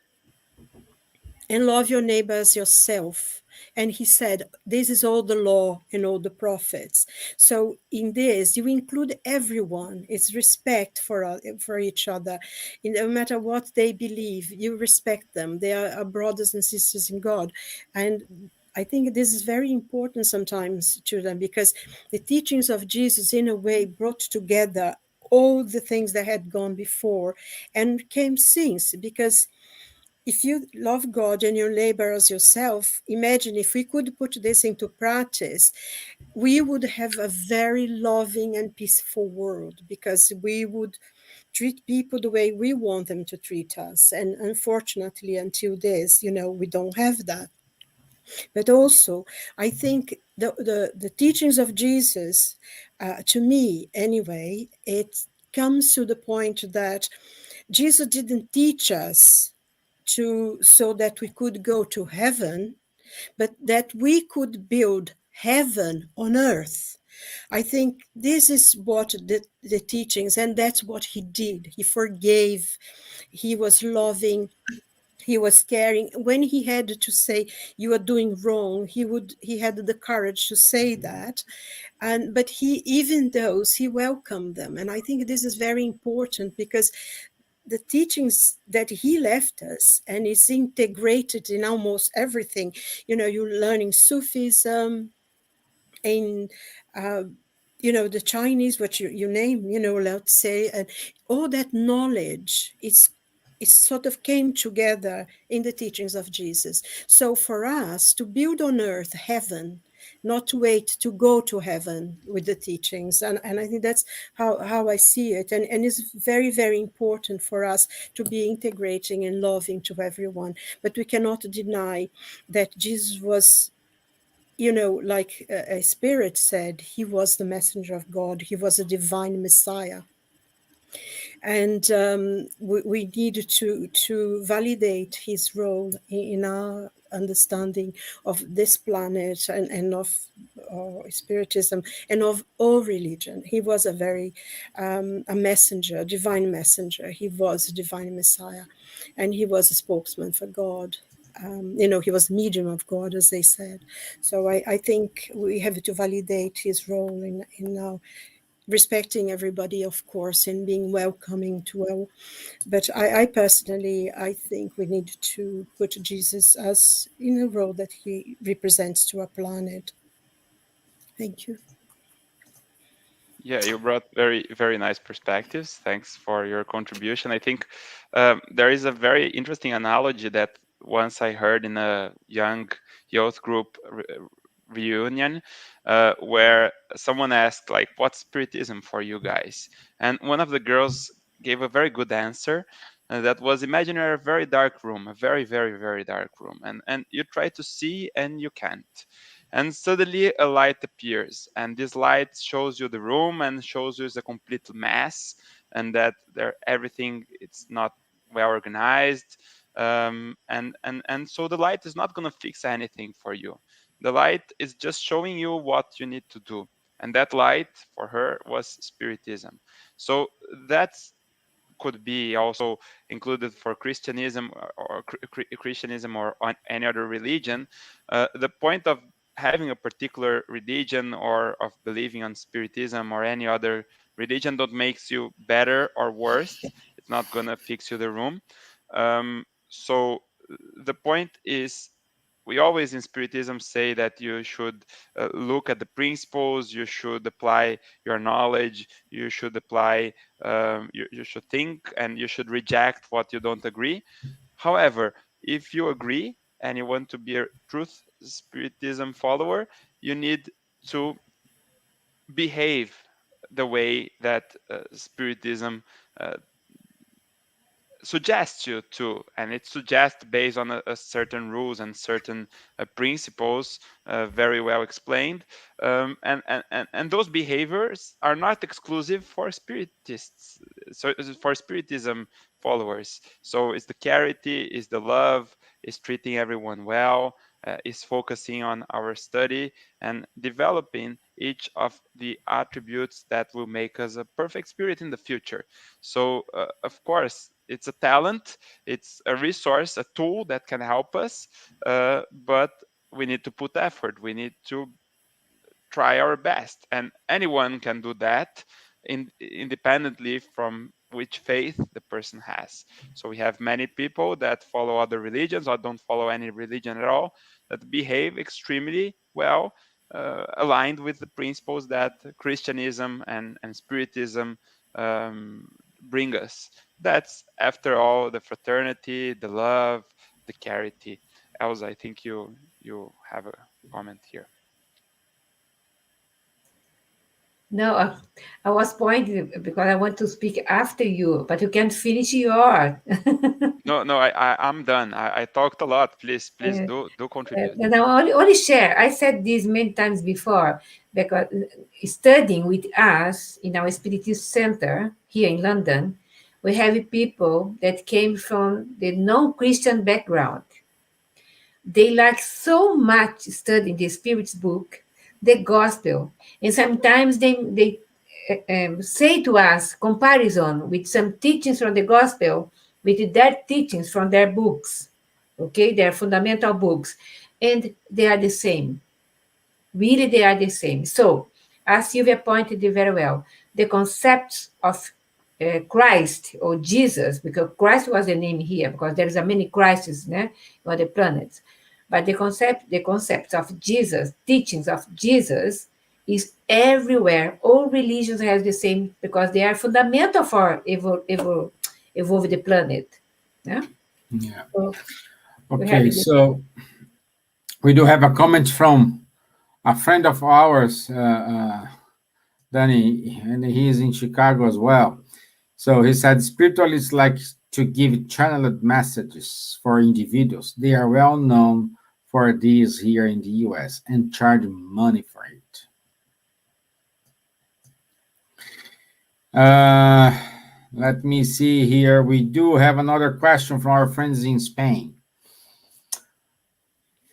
Speaker 4: and love your neighbor as yourself. And he said, this is all the law and all the prophets. So in this, you include everyone. It's respect for each other. No matter what they believe, you respect them. They are our brothers and sisters in God. And I think this is very important sometimes to them, because the teachings of Jesus, in a way, brought together all the things that had gone before and came since. Because if you love God and your neighbor as yourself, imagine if we could put this into practice, we would have a very loving and peaceful world, because we would treat people the way we want them to treat us. And unfortunately, until this, we don't have that. But also, I think the teachings of Jesus, to me anyway, it comes to the point that Jesus didn't teach us so that we could go to heaven, but that we could build heaven on earth. I think this is what the teachings, and that's what he did. He forgave, he was loving, he was caring. When he had to say you are doing wrong, he had the courage to say that. But he, even those, he welcomed them. And I think this is very important, because the teachings that he left us, and it's integrated in almost everything. You're learning Sufism, in the Chinese, what you name, let's say, and all that knowledge, it sort of came together in the teachings of Jesus. So for us to build on earth heaven, not to wait to go to heaven with the teachings, and I think that's how I see it, and it's very, very important for us to be integrating and loving to everyone. But we cannot deny that Jesus was, like a spirit said, he was the messenger of God. He was a divine Messiah. And we need to validate his role in our understanding of this planet, and of spiritism, and of all religion. He was a very a messenger, a divine messenger. He was a divine Messiah, and he was a spokesman for God. He was medium of God, as they said. So I think we have to validate his role in respecting everybody, of course, and being welcoming to all. But I personally, I think we need to put Jesus as in a role that he represents to our planet. Thank you.
Speaker 2: Yeah, you brought very, very nice perspectives. Thanks for your contribution. I think there is a very interesting analogy that once I heard in a young youth group reunion, where someone asked, like, what's spiritism for you guys? And one of the girls gave a very good answer. That was, imagine a very dark room, a very, very, very dark room, and you try to see and you can't. And suddenly a light appears, and this light shows you the room and shows you it's a complete mess, and that everything, it's not well organized, and so the light is not going to fix anything for you. The light is just showing you what you need to do, and that light for her was spiritism. So that's could be also included for Christianism, or Christianism, or on any other religion. The point of having a particular religion, or of believing on spiritism or any other religion, don't makes you better or worse. It's not gonna fix you the room. So the point is, we always in spiritism say that you should look at the principles, you should apply your knowledge, you should apply, you should think, and you should reject what you don't agree. However, if you agree and you want to be a truth spiritism follower, you need to behave the way that spiritism suggests you to, and it suggests based on a certain rules and certain principles, very well explained, and those behaviors are not exclusive for spiritists, so for spiritism followers. So it's the charity, is the love, is treating everyone well, is focusing on our study and developing each of the attributes that will make us a perfect spirit in the future. So of course, it's a talent, it's a resource, a tool that can help us, but we need to put effort. We need to try our best, and anyone can do that independently from which faith the person has. So we have many people that follow other religions or don't follow any religion at all, that behave extremely well, aligned with the principles that Christianism and Spiritism bring us. That's, after all, the fraternity, the love, the charity. Elsa, I think you have a comment here.
Speaker 3: No, I was pointing because I want to speak after you, but you can't finish yours.
Speaker 2: No, I'm done. I talked a lot. Please do contribute.
Speaker 3: No, only share. I said this many times before, because studying with us in our Spiritist Center here in London, we have people that came from the non-Christian background. They like so much studying the Spirit's book the gospel. And sometimes they say to us comparison with some teachings from the gospel with their teachings from their books, okay, their fundamental books, and they are the same. Really, they are the same. So, as Silvia pointed very well, the concepts of Christ or Jesus, because Christ was the name here, because there is a many Christs on the planets. But the concept of Jesus, teachings of Jesus, is everywhere. All religions have the same because they are fundamental for evolve the planet. Yeah.
Speaker 1: Yeah.
Speaker 3: So we have
Speaker 1: Okay, so we do have a comment from a friend of ours, Danny, and he is in Chicago as well. So he said, spiritualists like to give channeled messages for individuals. They are well known for this here in the US and charge money for it. Let me see here. We do have another question from our friends in Spain.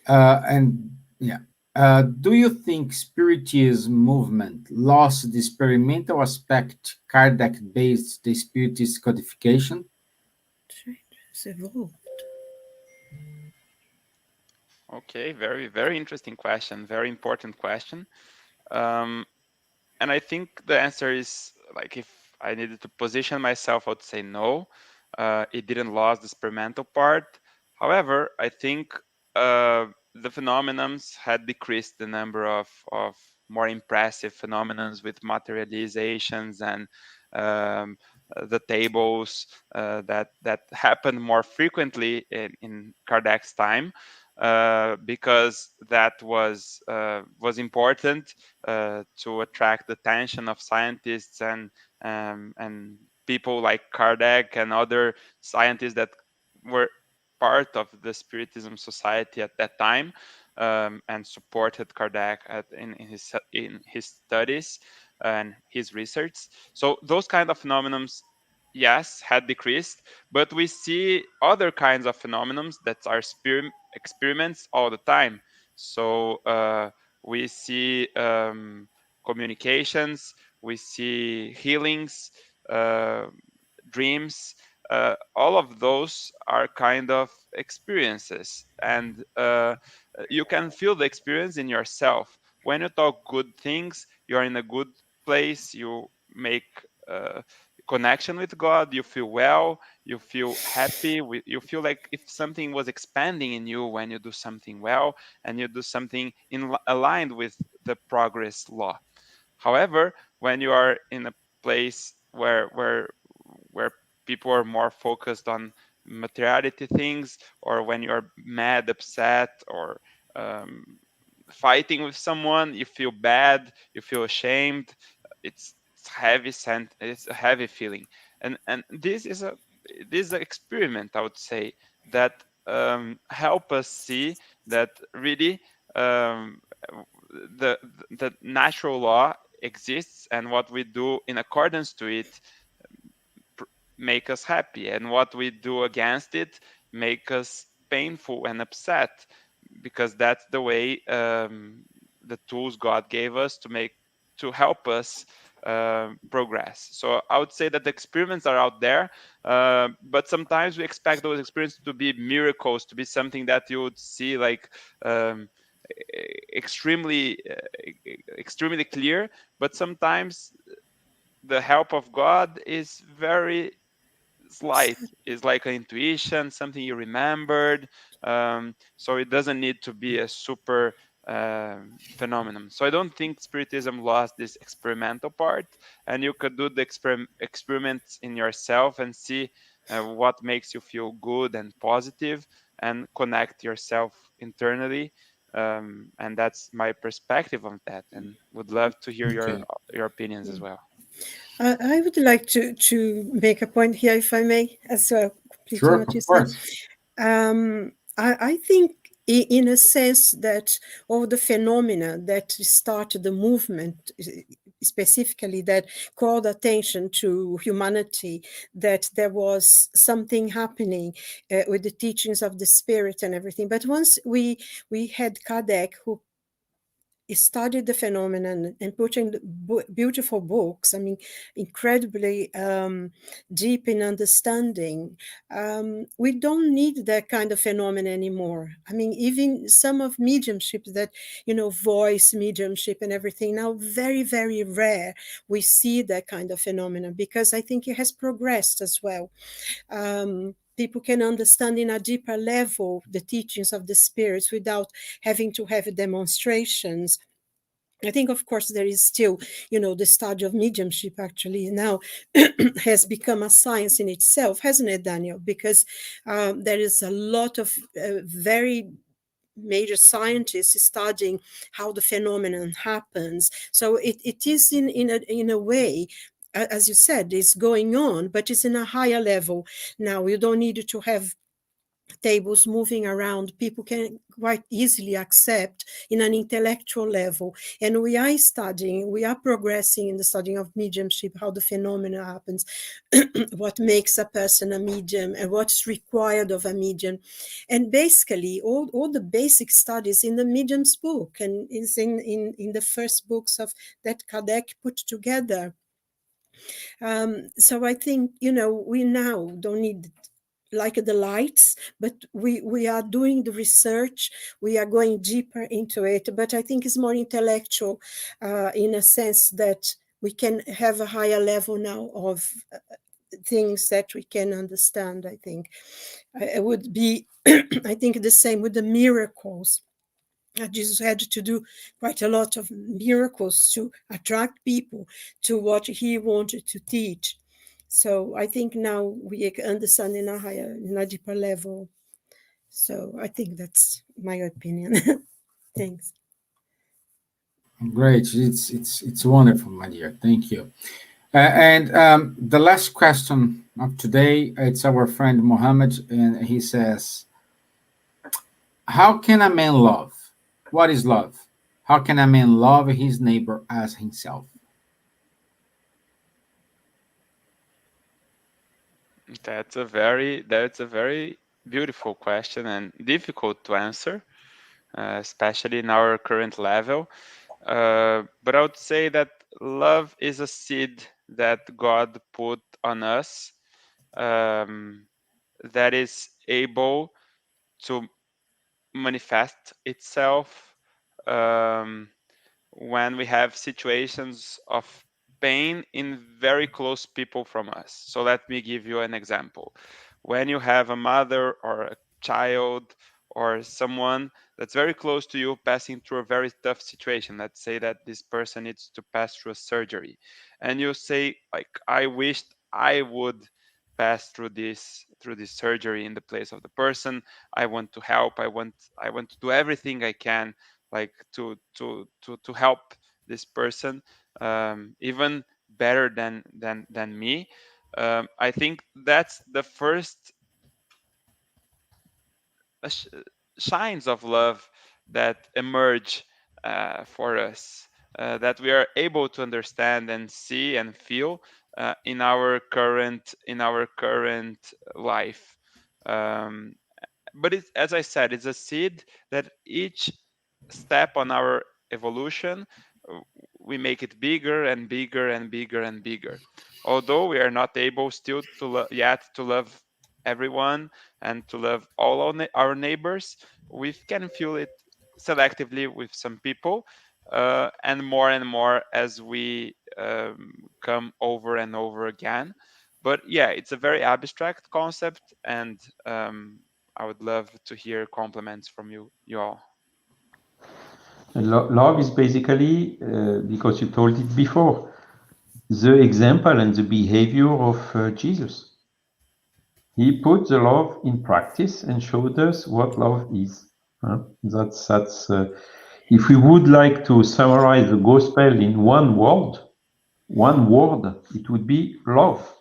Speaker 1: Do you think Spiritism movement lost the experimental aspect Kardec based the Spiritist codification?
Speaker 4: Changes evolved.
Speaker 2: Okay, very, very interesting question. Very important question. And I think the answer is, like, if I needed to position myself, I would say no. It didn't lose the experimental part. However, I think the phenomenons had decreased the number of more impressive phenomenons with materializations and the tables that happened more frequently in Kardec's time, because that was important to attract the attention of scientists and people like Kardec and other scientists that were part of the Spiritism Society at that time, and supported Kardec in his studies and his research. So those kind of phenomena, yes, had decreased, but we see other kinds of phenomena that are experiments all the time. So we see communications, we see healings, dreams. All of those are kind of experiences, and you can feel the experience in yourself. When you talk good things, you're in a good place, you make connection with God, you feel well, you feel happy, you feel like if something was expanding in you when you do something well and you do something aligned with the progress law. However, when you are in a place where people are more focused on materiality things, or when you're mad, upset, or fighting with someone, you feel bad, you feel ashamed. It's a heavy feeling, and this is an experiment, I would say, that help us see that really the natural law exists, and what we do in accordance to it make us happy, and what we do against it make us painful and upset, because that's the way the tools God gave us to help us progress. So I would say that the experiments are out there, but sometimes we expect those experiences to be miracles, to be something that you would see like extremely clear. But sometimes the help of God is very slight. It's like an intuition, something you remembered. So it doesn't need to be a super phenomenon. So I don't think Spiritism lost this experimental part, and you could do the experiments in yourself and see what makes you feel good and positive, and connect yourself internally. And that's my perspective on that, and would love to hear your opinions as well.
Speaker 4: I would like to make a point here, if I may, as well.
Speaker 1: Sure, of course.
Speaker 4: I think, in a sense, that all the phenomena that started the movement, specifically that called attention to humanity, that there was something happening with the teachings of the Spirit and everything. But once we had Kardec, who studied the phenomenon and put in beautiful books, I mean, incredibly deep in understanding, we don't need that kind of phenomenon anymore. I mean, even some of mediumship that, you know, voice mediumship and everything, now very, very rare we see that kind of phenomenon, because I think it has progressed as well. People can understand in a deeper level the teachings of the spirits without having to have demonstrations. I think, of course, there is still, you know, the study of mediumship actually now has become a science in itself, hasn't it, Daniel? Because there is a lot of very major scientists studying how the phenomenon happens. So it is in a way, as you said, it's going on, but it's in a higher level. Now you don't need to have tables moving around. People can quite easily accept in an intellectual level. And we are progressing in the studying of mediumship, how the phenomena happens, what makes a person a medium and what's required of a medium. And basically all the basic studies in the medium's book, and is in the first books of that Kardec put together. So I think, you know, we now don't need like the lights, but we are doing the research, we are going deeper into it, but I think it's more intellectual in a sense that we can have a higher level now of things that we can understand. I think it would be I think the same with the miracles. Jesus had to do quite a lot of miracles to attract people to what he wanted to teach. So I think now we understand in a deeper level. So I think that's my opinion. Thanks.
Speaker 1: Great. It's wonderful, my dear. Thank you. And the last question of today, it's our friend Mohammed, and he says, how can a man love? What is love? How can a man love his neighbor as himself?
Speaker 2: That's a very beautiful question and difficult to answer, especially in our current level. But I would say that love is a seed that God put on us, that is able to manifest itself when we have situations of pain in very close people from us. So let me give you an example. When you have a mother or a child or someone that's very close to you passing through a very tough situation, let's say that this person needs to pass through a surgery, and you say, like, I wished I would pass through this surgery in the place of the person. I want to help. I want to do everything I can, like to help this person, even better than me. I think that's the first signs of love that emerge for us, that we are able to understand and see and feel in our current life. But it's, as I said, it's a seed that each step on our evolution, we make it bigger and bigger and bigger and bigger. Although we are not able still yet to love everyone and to love all our neighbors, we can feel it selectively with some people, and more as we come over and over again. But yeah, it's a very abstract concept, and I would love to hear compliments from you all.
Speaker 5: Love is basically, because you told it before, the example and the behavior of Jesus. He put the love in practice and showed us what love is. That's if we would like to summarize the gospel in one word, it would be love.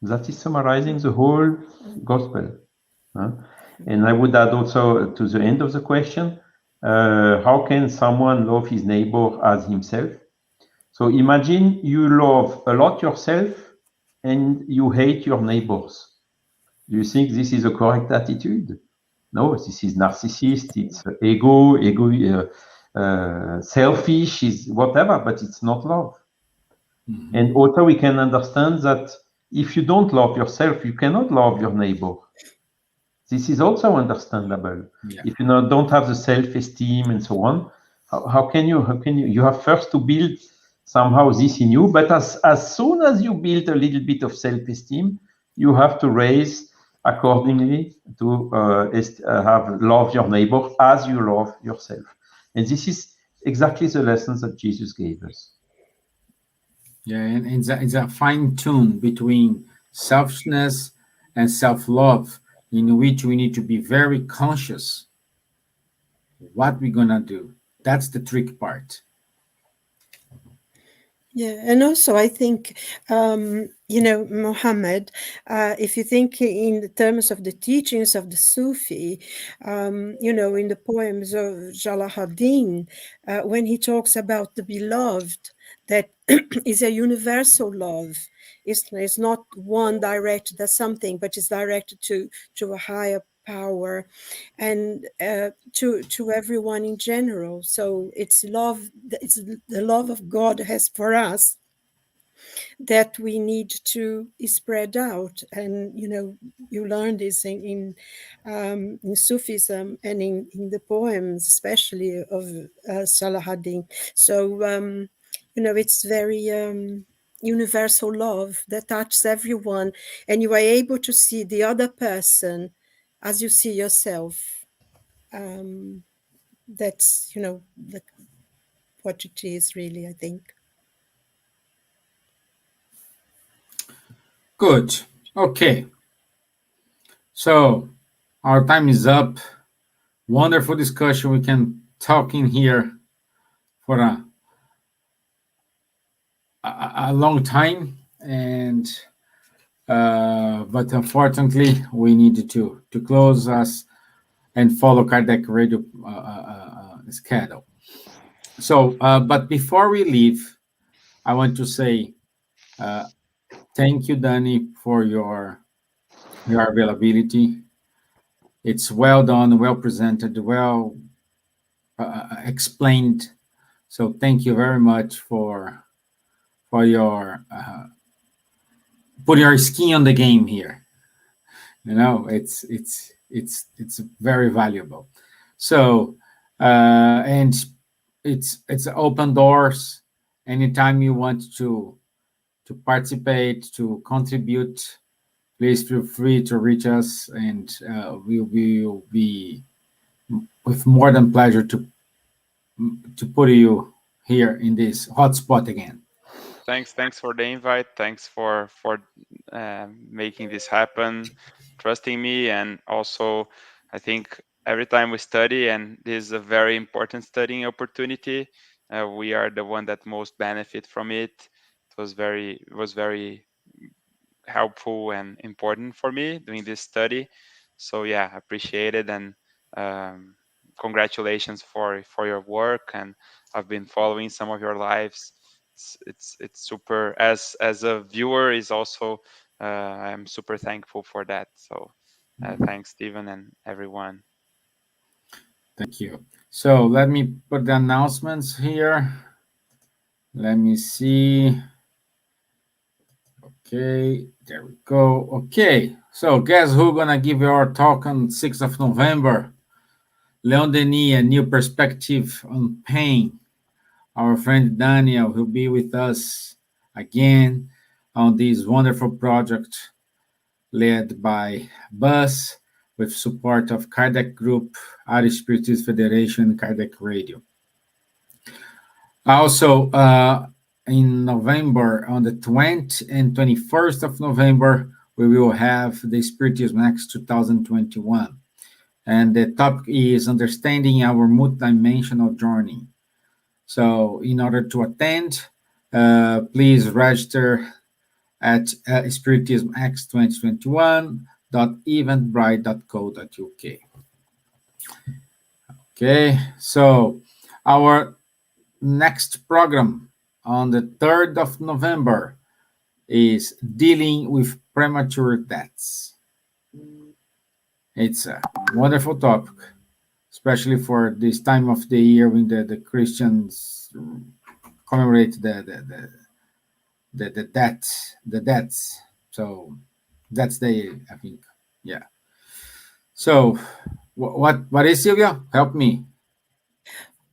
Speaker 5: That is summarizing the whole gospel. And I would add also to the end of the question, how can someone love his neighbor as himself? So imagine you love a lot yourself and you hate your neighbors. Do you think this is a correct attitude? No, this is narcissist. It's ego. selfish, is whatever, but it's not love.
Speaker 1: Mhm.
Speaker 5: And also we can understand that if you don't love yourself, you cannot love your neighbor. This is also understandable.
Speaker 1: Yeah.
Speaker 5: If you don't have the self-esteem and so on, how can you have first to build somehow this in you, but as soon as you build a little bit of self-esteem, you have to raise accordingly to have love your neighbor as you love yourself. And this is exactly the lessons that Jesus gave us.
Speaker 1: Yeah, and it's a fine tune between selfishness and self-love, in which we need to be very conscious what we're gonna do. That's the trick part.
Speaker 4: Yeah, and also I think, Mohammed, if you think in the terms of the teachings of the Sufi, in the poems of Jalaluddin, when he talks about the beloved, that is a universal love. It's not one directed at something, but it's directed to a higher power and to everyone in general. So it's love. It's the love of God has for us that we need to spread out. And you learn this in Sufism and in the poems, especially of Salahuddin. So it's very universal love that touches everyone, and you are able to see the other person as you see yourself. That's what it is really, I think.
Speaker 1: Good. Okay. So our time is up. Wonderful discussion. We can talk in here for a long time, and but unfortunately we need to close us and follow Kardec radio schedule. So, but before we leave, I want to say thank you, Danny, for your availability. It's well done, well presented, well explained. So, thank you very much for your putting your skin on the game here. It's very valuable. So, and it's open doors. Anytime you want to participate, to contribute, please feel free to reach us, and we will be with more than pleasure to put you here in this hotspot again.
Speaker 2: Thanks for the invite. Thanks for making this happen, trusting me, and also I think every time we study, and this is a very important studying opportunity, we are the one that most benefit from it. It was very helpful and important for me doing this study. So yeah, appreciate it, and congratulations for your work. And I've been following some of your lives. It's super. As a viewer, is also I'm super thankful for that. So thanks, Stevan, and everyone.
Speaker 1: Thank you. So let me put the announcements here. Let me see. Okay, there we go. Okay, so guess who's gonna give our talk on 6th of November? Leon Denis, A New Perspective on Pain. Our friend Daniel will be with us again on this wonderful project led by BUS with support of Kardec Group, Irish Spiritist Federation, Kardec Radio. Also, in November, on the 20th and 21st of November, we will have the Spiritism Next 2021. And the topic is Understanding Our Multidimensional Journey. So in order to attend, please register at spiritismx2021.eventbrite.co.uk. Okay, so our next program on the 3rd of November is Dealing with Premature Deaths. It's a wonderful topic. especially for this time of the year when the Christians commemorate the deaths. So that's the, I think, yeah. So what is, Silvia? Help me.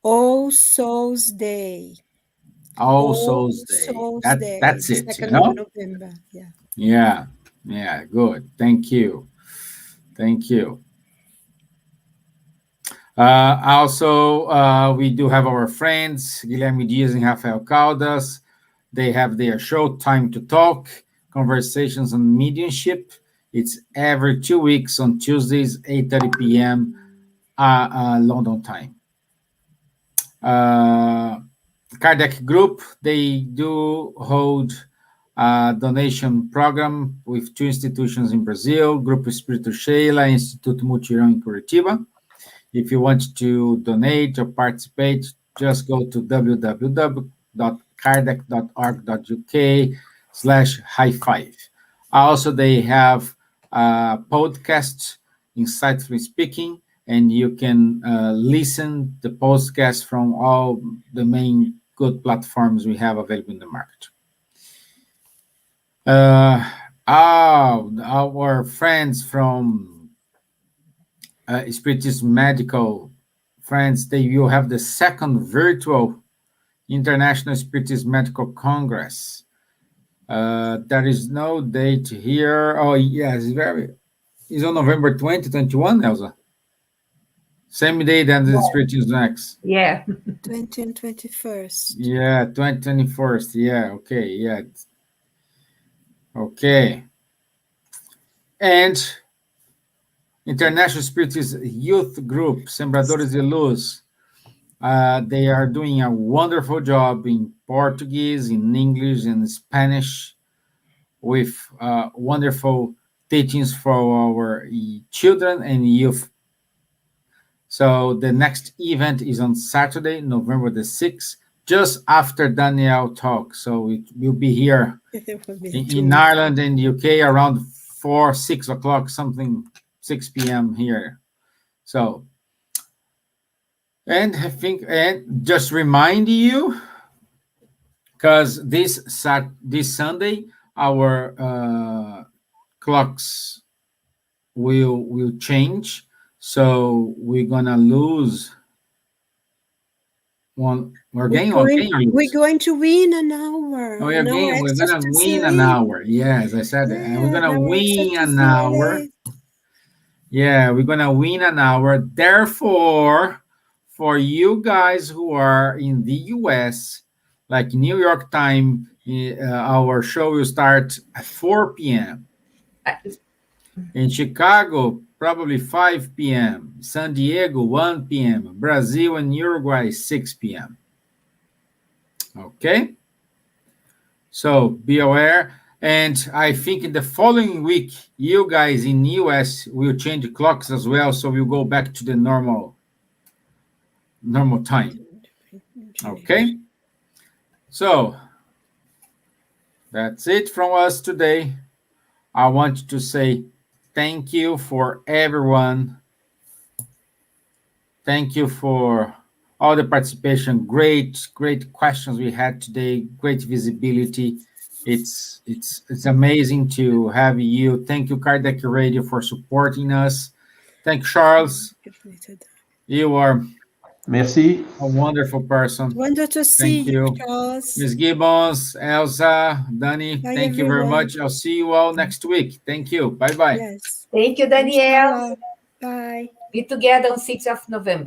Speaker 4: All Souls Day.
Speaker 1: All Souls Day. That's
Speaker 4: the
Speaker 1: it.
Speaker 4: 2nd of November. Yeah.
Speaker 1: Yeah. Good. Thank you. Also, we do have our friends Guilherme Dias and Rafael Caldas. They have their show Time to Talk, Conversations on Mediumship. It's every 2 weeks on Tuesdays, 8:30 p.m. London time. Kardec Group, they do hold a donation program with 2 institutions in Brazil, Grupo Espírito Sheila, Instituto Mutirão in Curitiba. If you want to donate or participate, just go to www.kardec.org.uk/high5. Also, they have podcasts, Insightfully Speaking, and you can listen the podcast from all the main good platforms we have available in the market. Our friends from Spiritism Medical friends, they will have the 2nd virtual International Spiritism Medical Congress. There is no date here. Oh, yes, it's on November 2021, Elsa. Same day than the Spiritism Next.
Speaker 3: Yeah.
Speaker 4: 20 and 21st.
Speaker 1: Yeah, 21st. Yeah, okay, yeah. Okay. And International Spiritist Youth Group, Sembradores de Luz. They are doing a wonderful job in Portuguese, in English, and Spanish, with wonderful teachings for our children and youth. So the next event is on Saturday, November the 6th, just after Daniel talk. So it will be here in Ireland and the UK around 6 o'clock, something, 6 p.m. here. So, and I think, and just remind you, because this Sunday, our clocks will change. So we're gonna lose one. We're going
Speaker 4: to win an hour.
Speaker 1: Oh, we're gonna win an hour. Yes, I said it. We're gonna win an hour. Yeah, we're gonna win an hour. Therefore, for you guys who are in the US, like New York time, our show will start at 4 p.m. In Chicago, probably 5 p.m. San Diego, 1 p.m. Brazil and Uruguay, 6 p.m. Okay? So be aware. And I think in the following week, you guys in US will change clocks as well. So we'll go back to the normal time. Okay? So that's it from us today. I want to say thank you for everyone. Thank you for all the participation. Great questions we had today. Great visibility. It's amazing to have you. Thank you, Kardec Radio, for supporting us. Thank you, Charles. You are
Speaker 5: Merci.
Speaker 1: a wonderful person.
Speaker 4: Wonderful to see you, Charles.
Speaker 1: Ms. Gibbons, Elsa, Danny, thank you very much. I'll see you all next week. Thank you. Bye-bye.
Speaker 4: Yes.
Speaker 3: Thank you, Danielle.
Speaker 4: Bye.
Speaker 3: Be together on 6th of November.